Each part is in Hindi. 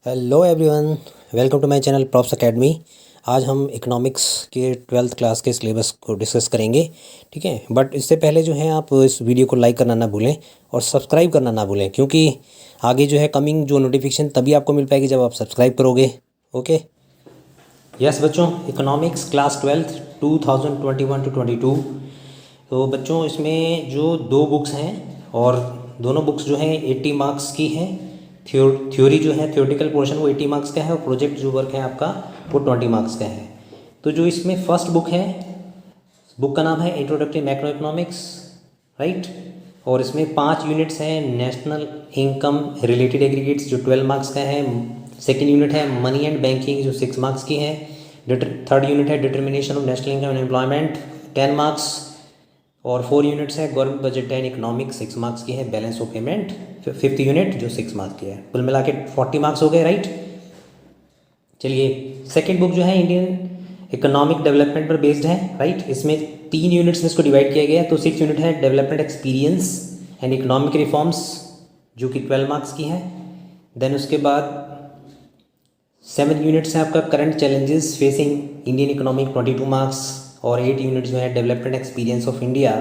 Hello everyone, welcome to my channel props academy. आज हम इकोनॉमिक्स के 12th क्लास के सिलेबस को डिस्कस करेंगे, ठीक है। बट इससे पहले जो है आप इस वीडियो को लाइक करना ना भूलें और सब्सक्राइब करना ना भूलें, क्योंकि आगे जो है कमिंग जो नोटिफिकेशन तभी आपको मिल पाएगी जब आप सब्सक्राइब करोगे। ओके, यस बच्चों, इकोनॉमिक्स क्लास 12th 2021 टू 22। तो बच्चों इसमें जो दो बुक्स हैं और दोनों बुक्स जो हैं 80 मार्क्स की हैं। थ्योरी जो है थ्योरेटिकल पोर्शन वो 80 मार्क्स का है और प्रोजेक्ट जो वर्क है आपका वो 20 मार्क्स का है। तो जो इसमें फर्स्ट बुक है, बुक का नाम है इंट्रोडक्टरी मैक्रो इकोनॉमिक्स, राइट। और इसमें 5 यूनिट्स हैं। नेशनल इनकम रिलेटेड एग्रीगेट्स जो 12 मार्क्स का है। सेकेंड यूनिट है मनी एंड बैंकिंग जो 6 मार्क्स की है। थर्ड यूनिट है determination of national income and employment 10 marks. और 4 यूनिट्स है government budget and economics 6 marks की है। Balance of payment 5th unit जो 6 मार्क्स की है। कुल मिला के 40 मार्क्स हो गए, राइट। चलिए, सेकंड बुक जो है इंडियन इकोनॉमिक डेवलपमेंट पर बेस्ड है, राइट। इसमें 3 यूनिट्स में इसको डिवाइड किया गया है। तो 6 यूनिट है development experience and economic reforms जो कि 12 मार्क्स की है। देन उसके बाद 7 यूनिट्स है आपका current challenges facing Indian economic 22 marks. और 8 यूनिट्स जो है development experience of India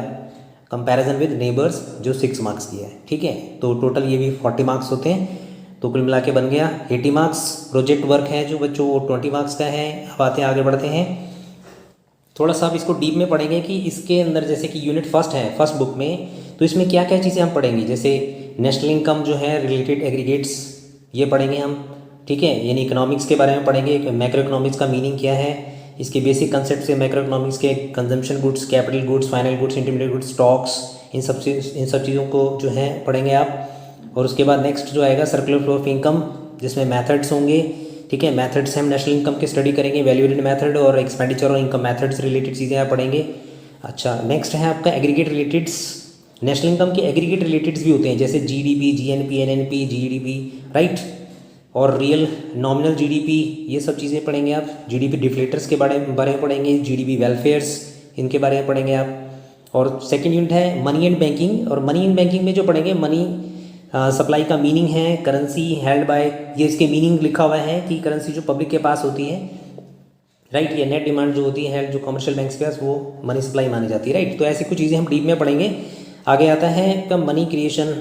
comparison with neighbours जो 6 मार्क्स की है, ठीक है। तो टोटल ये भी 40 मार्क्स होते हैं। तो कुल मिला के बन गया 80 मार्क्स। प्रोजेक्ट वर्क है जो बच्चों वो 20 मार्क्स का है। अब आते हैं, आगे बढ़ते हैं। थोड़ा सा आप इसको डीप में पढ़ेंगे कि इसके अंदर जैसे कि यूनिट फर्स्ट है फर्स्ट बुक में, तो इसमें क्या क्या चीज़ें हम पढ़ेंगे। जैसे नेशनल इनकम जो है रिलेटेड एग्रीगेट्स ये पढ़ेंगे हम, ठीक है। यानी इकोनॉमिक्स के बारे में पढ़ेंगे। मैक्रो इकोनॉमिक्स का मीनिंग क्या है, इसके बेसिक कंसेप्ट से मैक्रो इकोनॉमिक्स के consumption goods, capital goods, final goods, intermediate goods, stocks, इन सब चीज़ों को जो है पढ़ेंगे आप। और उसके बाद नेक्स्ट जो आएगा सर्कुलर फ्लो ऑफ इनकम, जिसमें मेथड्स होंगे, ठीक है। मेथड्स हम नेशनल इनकम की स्टडी करेंगे, वैल्यू एडेड मेथड और एक्सपेंडिचर और इनकम मेथड्स रिलेटेड चीज़ें आप पढ़ेंगे। अच्छा, नेक्स्ट है आपका एग्रीगेट रिलेटेड्स। नेशनल इनकम के एग्रीगेट रिलेटेड्स भी होते हैं, जैसे GDP, GNP, NNP, GDP, right. और रियल नॉमिनल जीडीपी, ये सब चीज़ें पढ़ेंगे आप। जीडीपी डिफ्लेटर्स के बारे में पढ़ेंगे। जीडीपी वेलफेयर्स, इनके बारे में पढ़ेंगे आप। और सेकंड यूनिट है मनी एंड बैंकिंग। और मनी एंड बैंकिंग में जो पढ़ेंगे, मनी सप्लाई का मीनिंग है करेंसी हेल्ड बाय, ये इसके मीनिंग लिखा हुआ है कि करेंसी जो पब्लिक के पास होती है, राइट। ये नेट डिमांड जो होती है जो कमर्शियल बैंक्स के पास, वो मनी सप्लाई मानी जाती है, राइट। तो ऐसी कुछ चीज़ें हम डीप में पढ़ेंगे। आगे आता है आपका मनी क्रिएशन।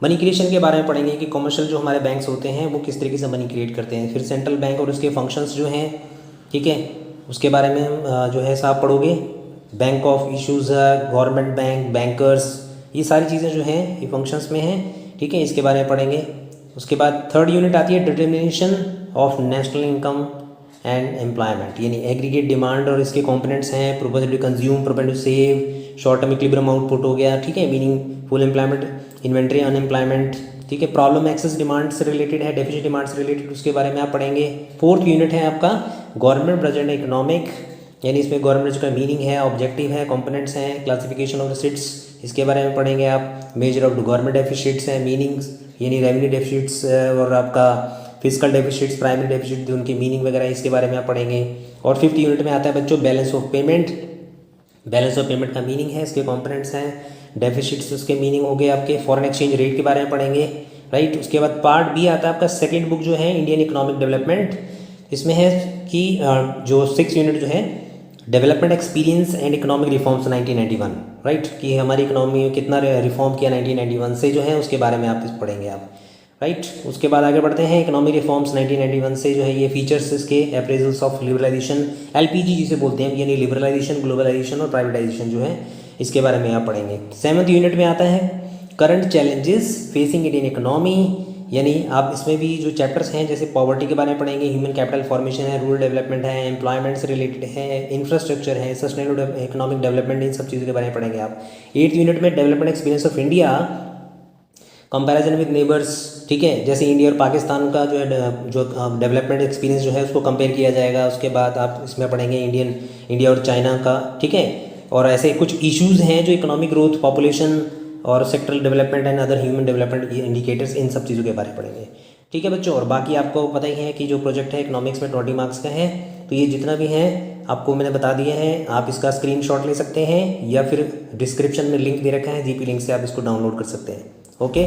मनी क्रिएशन के बारे में पढ़ेंगे कि कमर्शियल जो हमारे बैंक्स होते हैं वो किस तरीके से मनी क्रिएट करते हैं। फिर सेंट्रल बैंक और उसके फंक्शंस जो हैं, ठीक है, उसके बारे में जो है आप पढ़ोगे। Bank of issues, government bank, bankers, ये सारी चीज़ें जो हैं ये फंक्शंस में हैं, ठीक है। इसके बारे में पढ़ेंगे। उसके बाद थर्ड यूनिट आती है determination of national income and employment, यानी एग्रीगेट डिमांड और इसके कंपोनेंट्स हैं। Propensity to consume, propensity to save, short term equilibrium output हो गया, ठीक है। Meaning full employment, inventory unemployment, ठीक है। प्रॉब्लम एक्सेस डिमांड से रिलेटेड है, डेफिसिट डिमांड से रिलेटेड, उसके बारे में आप पढ़ेंगे। फोर्थ यूनिट है आपका गवर्नमेंट बजट इकोनॉमिक, यानी इसमें गवर्नमेंट का मीनिंग है, ऑब्जेक्टिव है, कंपोनेंट्स हैं, क्लासिफिकेशन ऑफ रिसिट्स, इसके बारे में पढ़ेंगे आप। मेजर ऑफ गवर्नमेंट डेफिसिट्स हैं, मीनिंग्स, यानी रेवेन्यू डेफिसिट्स और आपका फिजिकल डेफिसिट्स, प्राइमरी डेफिसिट, उनकी मीनिंग वगैरह इसके बारे में आप पढ़ेंगे। और 5th यूनिट में आता है बच्चों balance of payment. Balance of payment का मीनिंग है, इसके कंपोनेंट्स हैं, डेफिसिट्स उसके मीनिंग हो गए आपके। फॉरेन एक्सचेंज रेट के बारे में पढ़ेंगे, राइट। उसके बाद पार्ट बी आता है आपका सेकेंड बुक जो है इंडियन इकोनॉमिक डेवलपमेंट। इसमें है कि जो 6 यूनिट जो है development experience and economic reforms 1991, right, कि हमारी इकोनॉमी में कितना रिफॉर्म किया 1991 से जो है उसके बारे में आप पढ़ेंगे आप, राइट। उसके बाद आगे बढ़ते हैं इकोनॉमिक रिफॉर्म्स 1991 से जो है ये फीचर्स इसके अप्रेजल्स ऑफ लिबरलाइजेशन, एलपीजी जिसे बोलते हैं, यानी लिबरलाइजेशन, ग्लोबलाइजेशन और प्राइवेटाइजेशन जो है इसके बारे में आप पढ़ेंगे। 7th यूनिट में आता है current challenges facing Indian economy, यानी आप इसमें भी जो चैप्टर्स हैं जैसे पॉवर्टी के बारे में पढ़ेंगे, ह्यूमन कैपिटल फॉर्मेशन है, रूरल डेवलपमेंट है, एम्प्लॉयमेंट से रिलेटेड है, इंफ्रास्ट्रक्चर है, सस्टेनेबल इकोनॉमिक डेवलपमेंट, इन सब चीज़ों के बारे में पढ़ेंगे आप। 8th यूनिट में development experience of India comparison with neighbours, ठीक है। जैसे इंडिया और पाकिस्तान का जो है जो डेवलपमेंट एक्सपीरियंस जो है उसको कंपेयर किया जाएगा। उसके बाद आप इसमें पढ़ेंगे इंडिया और चाइना का, ठीक है। और ऐसे कुछ इश्यूज़ हैं जो इकोनॉमिक ग्रोथ, पॉपुलेशन और sectoral development and other human development indicators, इन सब चीज़ों के बारे में पढ़ेंगे, ठीक है बच्चों। और बाकी आपको पता ही है कि जो प्रोजेक्ट है इकोनॉमिक्स में 20 मार्क्स का है। तो ये जितना भी है आपको मैंने बता दिया है, आप इसका स्क्रीनशॉट ले सकते हैं या फिर डिस्क्रिप्शन में लिंक दे रखा है, जीपी लिंक से आप इसको डाउनलोड कर सकते हैं। ओके।